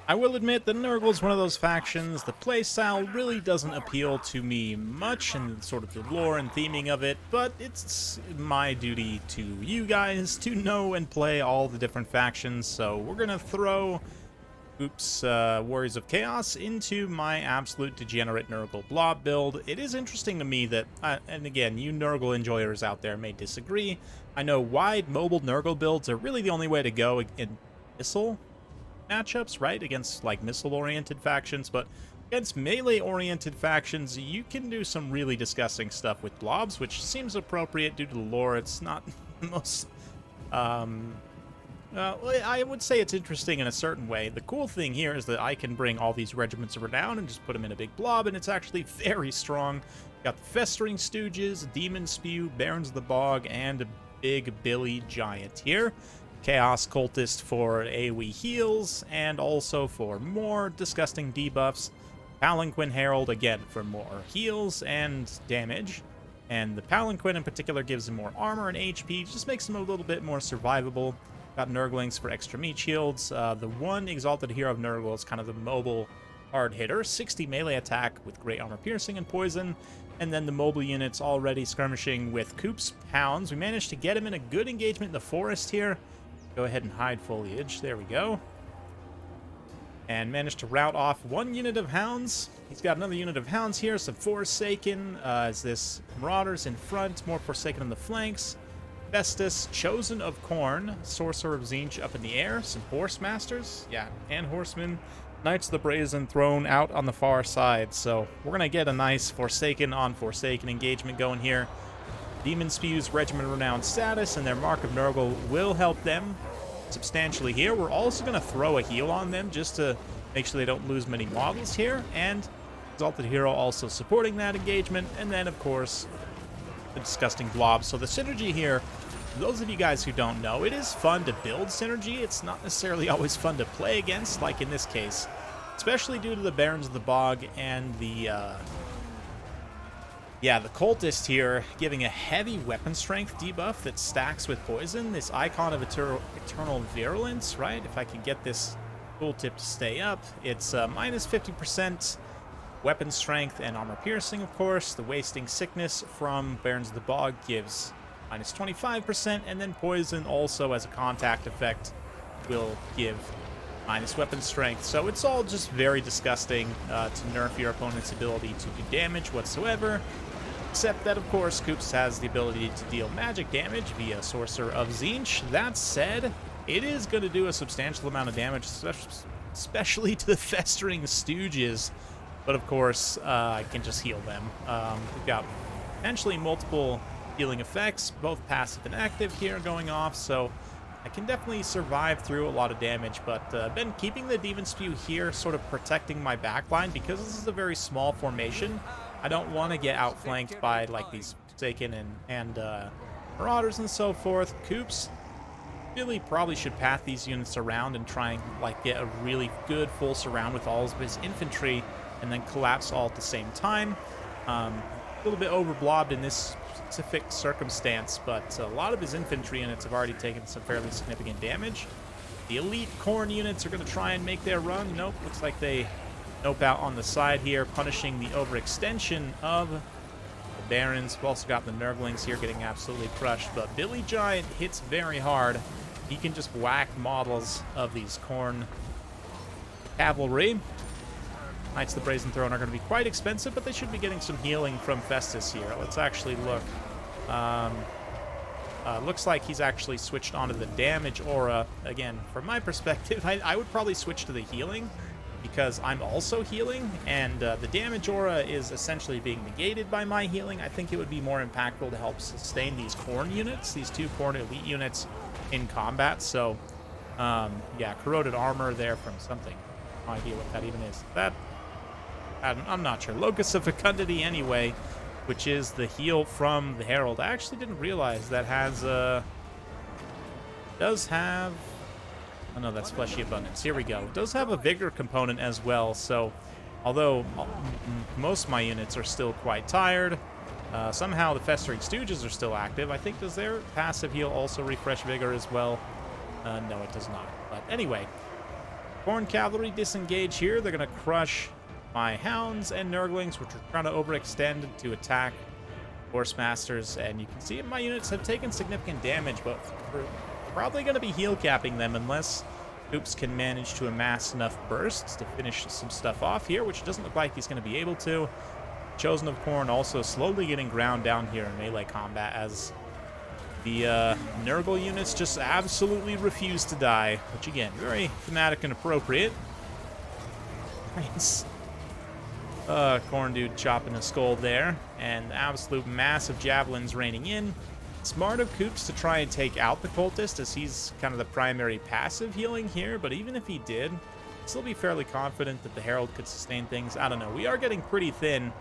I will admit that Nurgle is one of those factions. The playstyle really doesn't appeal to me much, and sort of the lore and theming of it, but it's my duty to you guys to know and play all the different factions, so we're gonna throw Warriors of Chaos into my absolute degenerate Nurgle blob build. It is interesting to me that, and again, you Nurgle enjoyers out there may disagree, I know wide mobile Nurgle builds are really the only way to go in missile matchups, right? Against like missile-oriented factions, but against melee-oriented factions, you can do some really disgusting stuff with blobs, which seems appropriate due to the lore. It's not the most... I would say it's interesting in a certain way. The cool thing here is that I can bring all these regiments of renown and just put them in a big blob, and it's actually very strong. Got the Festering Stooges, Demon Spew, Barons of the Bog, and a big Billy Giant here. Chaos Cultist for AoE heals, and also for more disgusting debuffs. Palanquin Herald, again, for more heals and damage. And the Palanquin in particular gives him more armor and HP, just makes him a little bit more survivable. Got Nurglings for extra meat shields. The one Exalted Hero of Nurgle is kind of the mobile hard hitter. 60 melee attack with great armor piercing and poison. And then the mobile units already skirmishing with Coop's Hounds. We managed to get him in a good engagement in the forest here. Go ahead and hide foliage. There we go. And managed to rout off one unit of Hounds. He's got another unit of Hounds here. Some Forsaken. Is this Marauders in front? More Forsaken on the flanks. Festus, Chosen of Corn. Sorcerer of Tzeentch up in the air. Some Horse Masters. Yeah, and Horsemen. Knights of the Brazen Throne out on the far side. So we're going to get a nice Forsaken on Forsaken engagement going here. Demon Spew's Regiment Renowned status and their Mark of Nurgle will help them substantially here. We're also going to throw a heal on them just to make sure they don't lose many models here. And Exalted Hero also supporting that engagement. And then, of course, the disgusting blobs. So the synergy here, for those of you guys who don't know, it is fun to build synergy. It's not necessarily always fun to play against, like in this case. Especially due to the Barons of the Bog and the Cultist here, giving a heavy weapon strength debuff that stacks with poison. This Icon of Eternal Virulence, right? If I can get this tooltip to stay up, it's minus 50% weapon strength and armor piercing, of course. The Wasting Sickness from Barons of the Bog gives minus 25%, and then poison also as a contact effect will give minus weapon strength. So it's all just very disgusting to nerf your opponent's ability to do damage whatsoever. Except that, of course, Koops has the ability to deal magic damage via Sorcerer of Tzeentch. That said, it is going to do a substantial amount of damage, especially to the Festering Stooges. But, of course, I can just heal them. We've got potentially multiple healing effects, both passive and active here going off, so I can definitely survive through a lot of damage. But been keeping the Demon Spew here, sort of protecting my backline, because this is a very small formation. I don't want to get outflanked by like these Forsaken and Marauders and so forth. Koops really probably should path these units around and try and like get a really good full surround with all of his infantry and then collapse all at the same time. A little bit overblobbed in this specific circumstance, but a lot of his infantry units have already taken some fairly significant damage. The elite Khorne units are going to try and make their run. Nope, looks like they nope out on the side here, punishing the overextension of the Barons. We've also got the Nurglings here getting absolutely crushed, but Billy Giant hits very hard. He can just whack models of these Khorne cavalry. Knights of the Brazen Throne are going to be quite expensive, but they should be getting some healing from Festus here. Let's actually look. Looks like he's actually switched onto the damage aura. Again, from my perspective, I would probably switch to the healing, because I'm also healing, and the damage aura is essentially being negated by my healing. I think it would be more impactful to help sustain these Khorne units, these two Khorne elite units in combat. So, yeah, corroded armor there from something. No idea what that even is. I'm not sure. Locus of Fecundity anyway, which is the heal from the Herald. I actually didn't realize that does have... Oh no, that's Fleshy Abundance. Here we go. It does have a Vigor component as well, so although most of my units are still quite tired, somehow the Festering Stooges are still active. I think, does their passive heal also refresh Vigor as well? No, it does not. But anyway, Horn Cavalry disengage here. They're going to crush my Hounds and Nurglings, which are trying to overextend to attack Horse Masters. And you can see my units have taken significant damage, but we're probably going to be heal capping them unless Oops can manage to amass enough bursts to finish some stuff off here, which doesn't look like he's going to be able to. Chosen of Corn also slowly getting ground down here in melee combat as the Nurgle units just absolutely refuse to die, which again, very thematic and appropriate. Nice. Corn dude chopping a skull there, and absolute massive javelins raining in. Smart of Koops to try and take out the cultist, as he's kind of the primary passive healing here, but even if he did, I'd still be fairly confident that the Herald could sustain things. I don't know, we are getting pretty thin.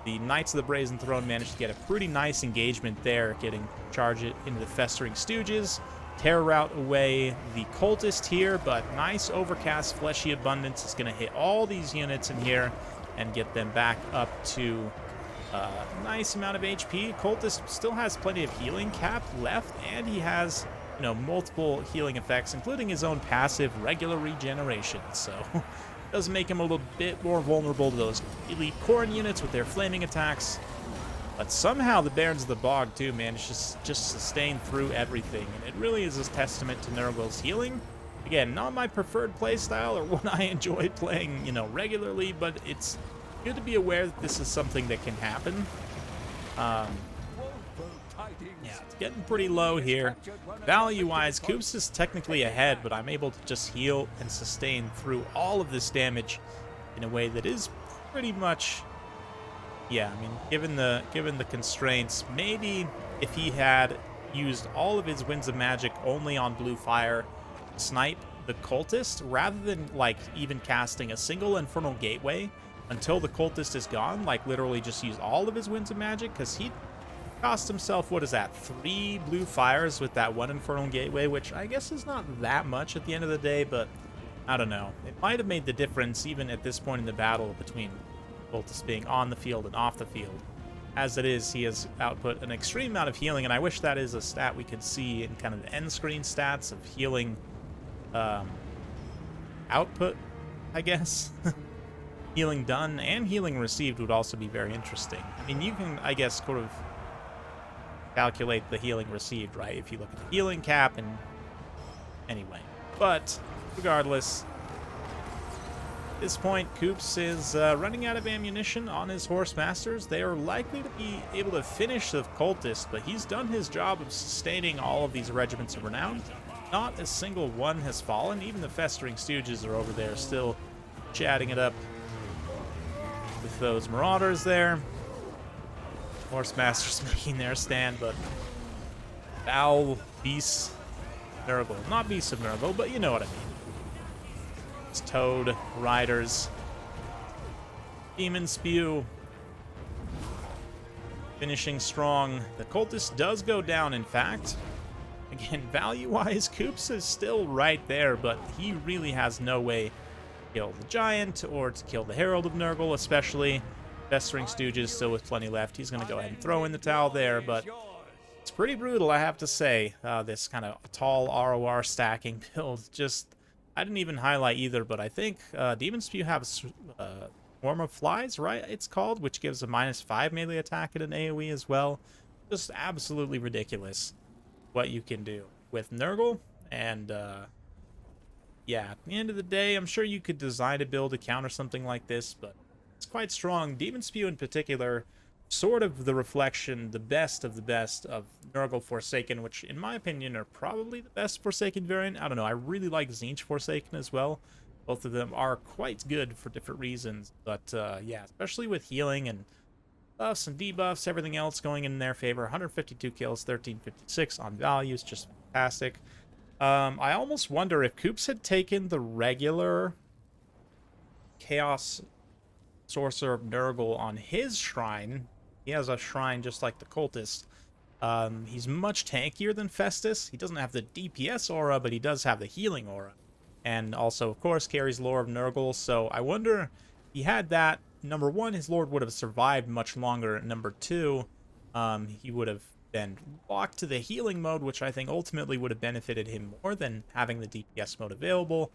The Knights of the Brazen Throne managed to get a pretty nice engagement there, getting charged into the Festering Stooges, terror route away the cultist here, but nice overcast fleshy abundance is going to hit all these units in here and get them back up to a nice amount of HP. Cultist still has plenty of healing cap left, and he has, you know, multiple healing effects, including his own passive regular regeneration, so does make him a little bit more vulnerable to those elite Corn units with their flaming attacks. But somehow the Barons of the Bog, too, managed to just sustain through everything. And it really is a testament to Nurgle's healing. Again, not my preferred playstyle or one I enjoy playing, you know, regularly, but it's good to be aware that this is something that can happen. Yeah, it's getting pretty low here. Value-wise, Koops is technically ahead, but I'm able to just heal and sustain through all of this damage in a way that is pretty much, yeah, I mean, given the constraints, maybe if he had used all of his Winds of Magic only on blue fire, snipe the cultist, rather than, like, even casting a single Infernal Gateway until the cultist is gone, like, literally just use all of his Winds of Magic, because he cost himself, what is that, 3 blue fires with that 1 Infernal Gateway, which I guess is not that much at the end of the day, but I don't know. It might have made the difference even at this point in the battle between Cultist being on the field and off the field. As it is, he has output an extreme amount of healing, and I wish that is a stat we could see in kind of the end screen stats of healing output, I guess. Healing done and healing received would also be very interesting. I mean, you can, I guess, sort of calculate the healing received, right? If you look at the healing cap and anyway. But regardless, at this point, Koops is running out of ammunition on his Horse Masters. They are likely to be able to finish the cultist, but he's done his job of sustaining all of these regiments of renown. Not a single one has fallen. Even the Festering Stooges are over there still chatting it up with those Marauders there. Horse Masters making their stand, but Foul Beasts Nurgle. Not Beasts of Nurgle, but you know what I mean. It's Toad, Riders, Demon Spew. Finishing strong. The Cultist does go down, in fact. Again, value-wise, Koops is still right there, but he really has no way to kill the Giant or to kill the Herald of Nurgle, especially. Festering Stooges still with plenty left. He's going to go ahead and throw in the towel there, but it's pretty brutal, I have to say. This kind of tall ROR stacking build. Just, I didn't even highlight either, but I think Demon Spew has Swarm of Flies, right? It's called, which gives a -5 melee attack at an AoE as well. Just absolutely ridiculous what you can do with Nurgle. And yeah, at the end of the day, I'm sure you could design a build to counter something like this, but it's quite strong. Demon Spew in particular, sort of the reflection, the best of Nurgle Forsaken, which in my opinion are probably the best Forsaken variant. I don't know, I really like Tzeentch Forsaken as well. Both of them are quite good for different reasons, but yeah, especially with healing and buffs and debuffs, everything else going in their favor. 152 kills, 1356 on values, just fantastic. I almost wonder if Koops had taken the regular Chaos Sorcerer of Nurgle on his shrine. He has a shrine just like the Cultist. He's much tankier than Festus. He doesn't have the DPS aura, but he does have the healing aura. And also, of course, carries Lore of Nurgle. So I wonder if he had that. Number one, his Lord would have survived much longer. Number two, he would have been locked to the healing mode, which I think ultimately would have benefited him more than having the DPS mode available.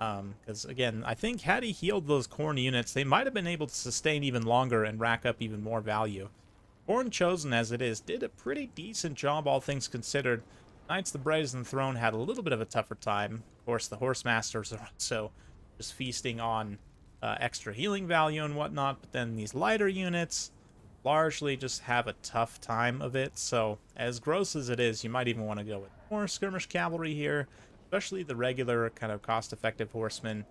Because, again, I think had he healed those Khorne units, they might have been able to sustain even longer and rack up even more value. Khorne Chosen, as it is, did a pretty decent job, all things considered. Knights of the Brazen Throne had a little bit of a tougher time. Of course, the Horse Masters are also just feasting on extra healing value and whatnot, but then these lighter units largely just have a tough time of it. So, as gross as it is, you might even want to go with more skirmish cavalry here, especially the regular kind of cost-effective horsemen.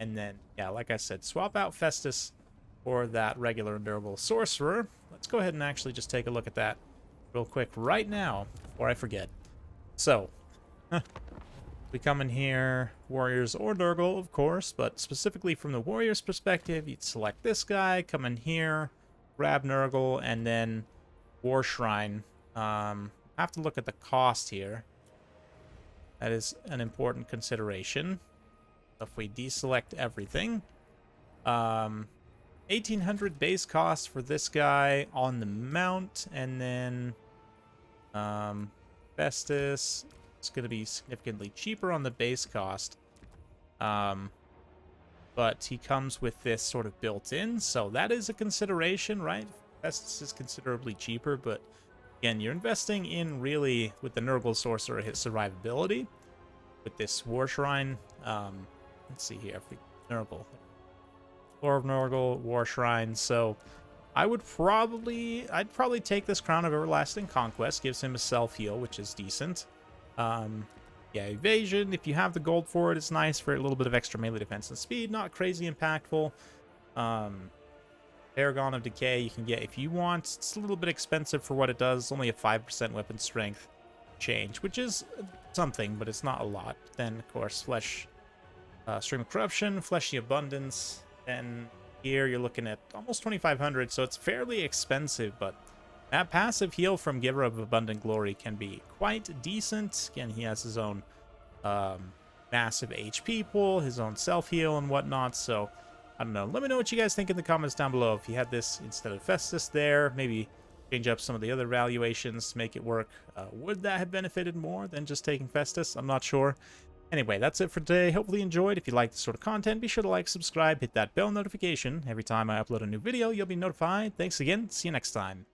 And then, yeah, like I said, swap out Festus for that regular Nurgle sorcerer. Let's go ahead and actually just take a look at that real quick right now before I forget. So, we come in here, warriors or Nurgle, of course, but specifically from the warrior's perspective, you'd select this guy, come in here, grab Nurgle, and then War Shrine. Have to look at the cost here. That is an important consideration. If we deselect everything, 1800 base cost for this guy on the mount, and then Festus is going to be significantly cheaper on the base cost. But he comes with this sort of built-in, so that is a consideration, right? Festus is considerably cheaper, but again, you're investing in really, with the Nurgle Sorcerer, his survivability. With this War Shrine, let's see here, if we Nurgle. Lore of Nurgle, War Shrine, so I'd probably take this Crown of Everlasting Conquest, gives him a self-heal, which is decent. Yeah, evasion, if you have the gold for it, it's nice for a little bit of extra melee defense and speed, not crazy impactful. Paragon of Decay you can get if you want. It's a little bit expensive for what it does. It's only a 5% weapon strength change, which is something, but it's not a lot. Then, of course, Flesh, Stream of Corruption, Fleshy Abundance, and here you're looking at almost 2,500, so it's fairly expensive, but that passive heal from Giver of Abundant Glory can be quite decent. Again, he has his own massive HP pool, his own self-heal and whatnot, so I don't know. Let me know what you guys think in the comments down below. If you had this instead of Festus there, maybe change up some of the other valuations to make it work. Would that have benefited more than just taking Festus? I'm not sure. Anyway, that's it for today. Hopefully you enjoyed. If you like this sort of content, be sure to like, subscribe, hit that bell notification. Every time I upload a new video, you'll be notified. Thanks again. See you next time.